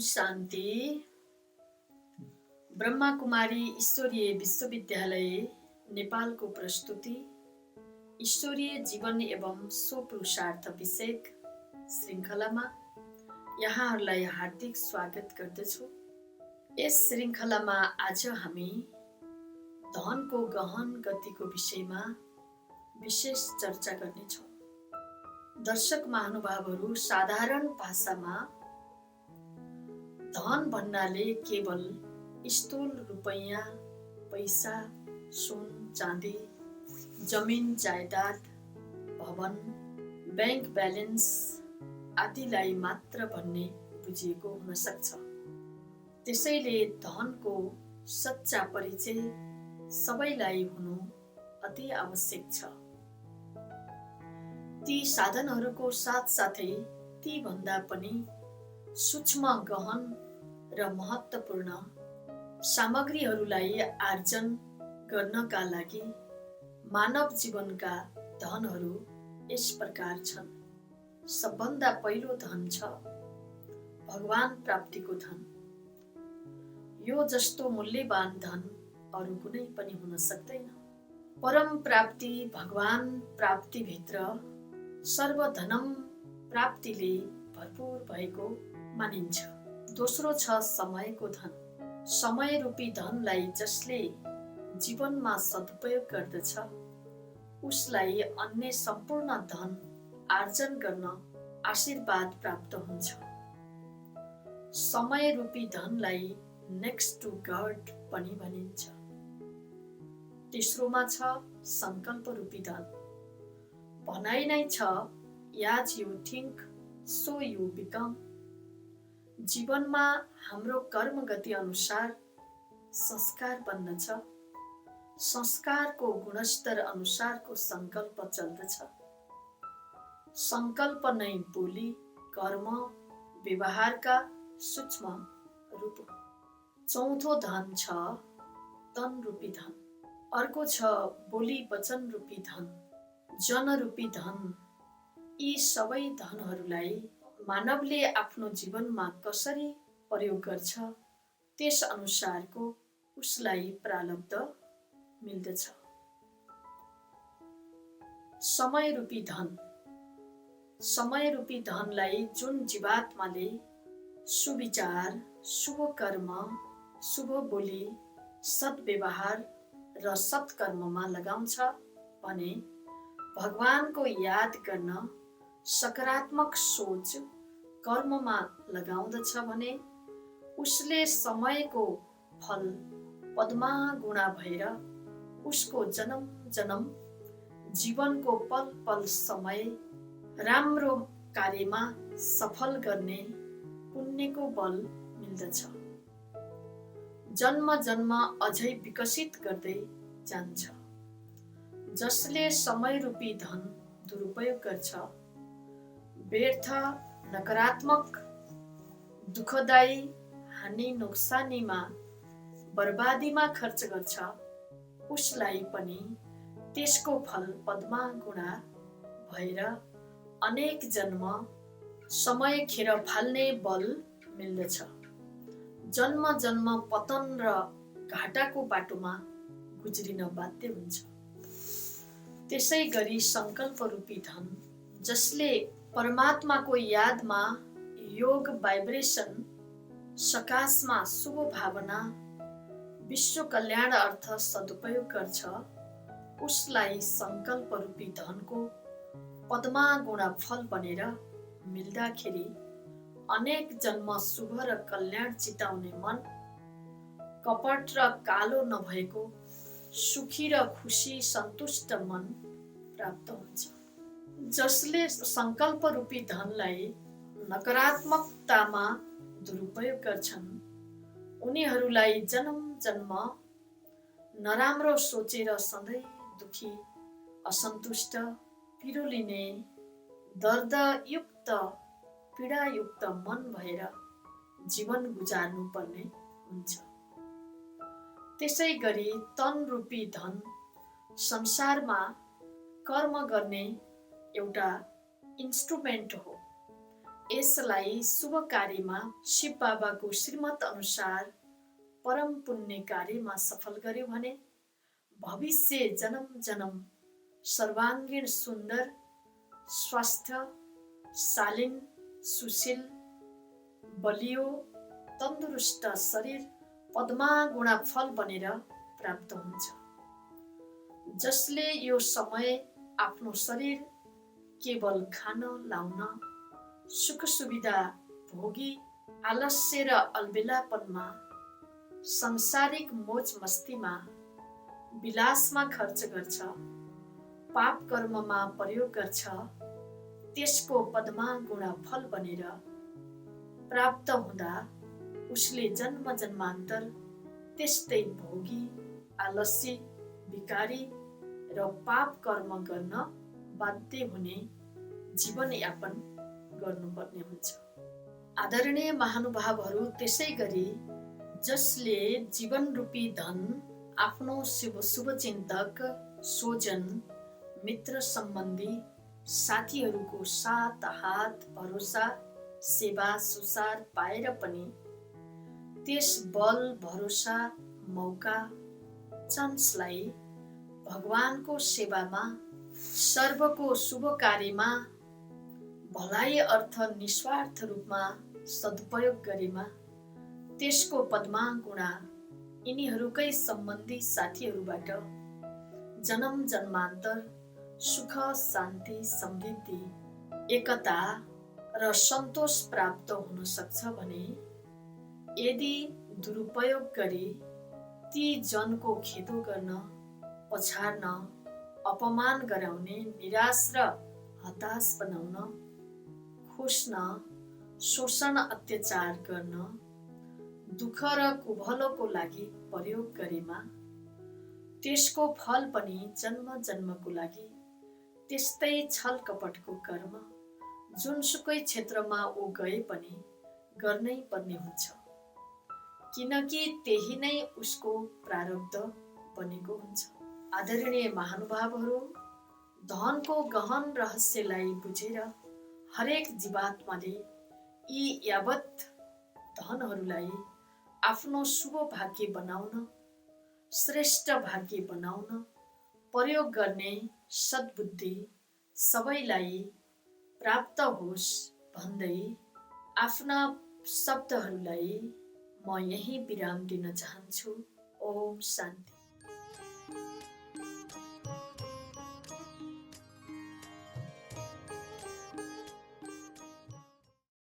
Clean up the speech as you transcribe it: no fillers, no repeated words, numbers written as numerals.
शान्ति। ब्रह्माकुमारी ईश्वरीय विश्वविद्यालय नेपालको प्रस्तुति ईश्वरीय जीवन एवं स्वपुरुषार्थ विषयक श्रृङ्खलामा यहाँहरूलाई हार्दिक स्वागत गर्दछु। यस श्रृङ्खलामा आज हामी धनको गहन गतिको विषयमा विशेष चर्चा गर्नेछौँ। दर्शक महानुभावहरू, साधारण भाषामा धन भन्नाले केवल स्थूल रुपैयाँ, पैसा, सुन, चाँदी, जमिन जायदाद, भवन, बैंक ब्यालेन्स आदिलाई मात्र भन्ने बुझिएको हुन सक्छ। त्यसैले धनको सच्चा परिचय सबैलाई हुनु अति आवश्यक छ। ती साधनहरूको साथसाथै ती भन्दा पनि सूक्ष्म, गहन र महत्त्वपूर्ण सामग्रीहरूलाई आर्जन गर्नका लागि मानव जीवनका धनहरू यस प्रकार छन्। सबभन्दा पहिलो धन छ भगवान प्राप्तिको धन। यो जस्तो मूल्यवान धन अरू कुनै पनि हुन सक्दैन। परम प्राप्ति भगवान प्राप्तिभित्र सर्वधनम प्राप्तिले भरपूर भएको मानिन्छ। दोस्रो छ समयको धन। समय रूपी धनलाई जसले जीवनमा सदुपयोग गर्दछ उसलाई अन्य सम्पूर्ण धन आर्जन गर्न आशीर्वाद प्राप्त हुन्छ। समय रूपी धनलाई नेक्स्ट टु गॉड पनि भनिन्छ। तेस्रोमा छ संकल्प रूपी धन। भनाइ नै छ याज you think so you become. जीवनमा हाम्रो कर्म गति अनुसार संस्कार बन्दछ। संस्कारको गुणस्तर अनुसारको संकल्प चल्दछ। संकल्प नै बोली, कर्म, व्यवहारका सूक्ष्म रूप। चौथो धन छ तन रूपी धन। अर्को छ बोली वचन रूपी धन, जन रूपी धन। यी सबै धनहरूलाई मानवले आफ्नो जीवनमा कसरी प्रयोग गर्छ त्यस अनुसारको उसलाई प्रारब्ध मिल्दछ। समय रूपी धन। समय रूपी धनलाई जुन जीवात्माले सुविचार, शुभ कर्म, शुभ बोली, सद्व्यवहार र सत्कर्ममा लगाउँछ भने, भगवानको याद गर्न सकारात्मक सोच कर्ममा लगाउँदछ भने उसले समयको फल पद्मागुणा भएर उसको जन्म जन्म जीवनको पल पल समय राम्रो कार्यमा सफल गर्ने पुण्यको बल मिल्दछ। जन्म जन्म अझै विकसित गर्दै जान्छ। जसले समय रूपी धन दुरुपयोग गर्छ, व्यर्थ, नकारात्मक, दुःखदायी, हानि नोक्सानीमा, बर्बादीमा खर्च गर्छ, उसलाई पनि त्यसको फल पद्मागुणा भएर अनेक जन्म समय खेर फाल्ने बल मिल्दछ। जन्म जन्म पतन र घाटाको बाटोमा गुज्रिन बाध्य हुन्छ। त्यसै गरी संकल्प रूपी धन, जसले परमात्माको यादमा योग भाइब्रेसन, सकाशमा शुभ भावना, विश्व कल्याण अर्थ सदुपयोग गर्छ, उसलाई संकल्प रूपी धनको पद्मागुणा फल बनेर मिल्दाखेरि अनेक जन्म शुभ र कल्याण चिताउने मन, कपट र कालो नभएको सुखी र खुसी सन्तुष्ट मन प्राप्त हुन्छ। जसले संकल्प रूपी धनलाई नकारात्मकतामा दुरुपयोग गर्छन् उनीहरूलाई जन्म जन्म नराम्रो सोचेर सधैँ दुखी, असन्तुष्ट, पिरो लिने, दर्दयुक्त, पीडायुक्त मन भएर जीवन गुजार्नु पर्ने हुन्छ। त्यसै गरी तन रूपी धन संसारमा कर्म गर्ने एउटा इन्स्ट्रुमेन्ट हो। यसलाई शुभ कार्यमा शिव बाबाको श्रीमत अनुसार परम पुण्य कार्यमा सफल गर्यो भने भविष्य जन्म जन्म सर्वाङ्गीण सुन्दर स्वास्थ्य शालीन सुशील बलियो तन्दुरुस्त शरीर पद्मा गुणा फल बनेर प्राप्त हुन्छ। जसले यो समय आफ्नो शरीर केवल खान लाउन सुख सुविधा भोगी आलस्य र अलबेलापनमा सांसारिक मोज मस्तीमा विलासमा खर्च गर्छ, पाप कर्ममा प्रयोग गर्छ, त्यसको पद्मा गुणा फल बनेर प्राप्त हुँदा उसले जन्म जन्मान्तर त्यस्तै भोगी आलसी विकारी र पाप कर्म गर्न बाध्य हुने जीवनयापन गर्नुपर्ने हुन्छ। आदरणीय महानुभावहरू, त्यसै गरी जसले जीवन रूपी धन आफ्नो शुभचिन्तक स्वजन मित्र सम्बन्धी साथीहरूको साथ हात भरोसा सेवा सुसार पाएर पनि त्यस बल भरोसा मौका चान्सलाई भगवानको सेवामा सर्वको शुभ कार्यमा भलाइ अर्थ निस्वार्थ रूपमा सदुपयोग गरेमा त्यसको पद्मा गुणा यिनीहरूकै सम्बन्धी साथीहरूबाट जन्म जन्मान्तर सुख शान्ति समृद्धि एकता र सन्तोष प्राप्त हुन सक्छ भने यदि दुरुपयोग गरी ती जनको खेदो गर्न पछार्न अपमान गराउने निराश र हताश बनाउन खोस्न शोषण अत्याचार गर्न दुःख र कुभलोको लागि प्रयोग गरेमा त्यसको फल पनि जन्म जन्मको लागि त्यस्तै छल कपटको कर्म जुनसुकै क्षेत्रमा ऊ गए पनि गर्नै पर्ने हुन्छ, किनकि त्यही नै उसको प्रारब्ध बनेको हुन्छ। आदरणीय महानुभावहरू, धनको गहन रहस्यलाई बुझेर हरेक जीवात्माले यी यावत धनहरूलाई आफ्नो शुभ भाग्य बनाउन श्रेष्ठ भाग्य बनाउन प्रयोग गर्ने सद्बुद्धि सबैलाई प्राप्त होस् भन्दै आफ्ना शब्दहरूलाई म यही विराम दिन चाहन्छु। ओम शान्ति।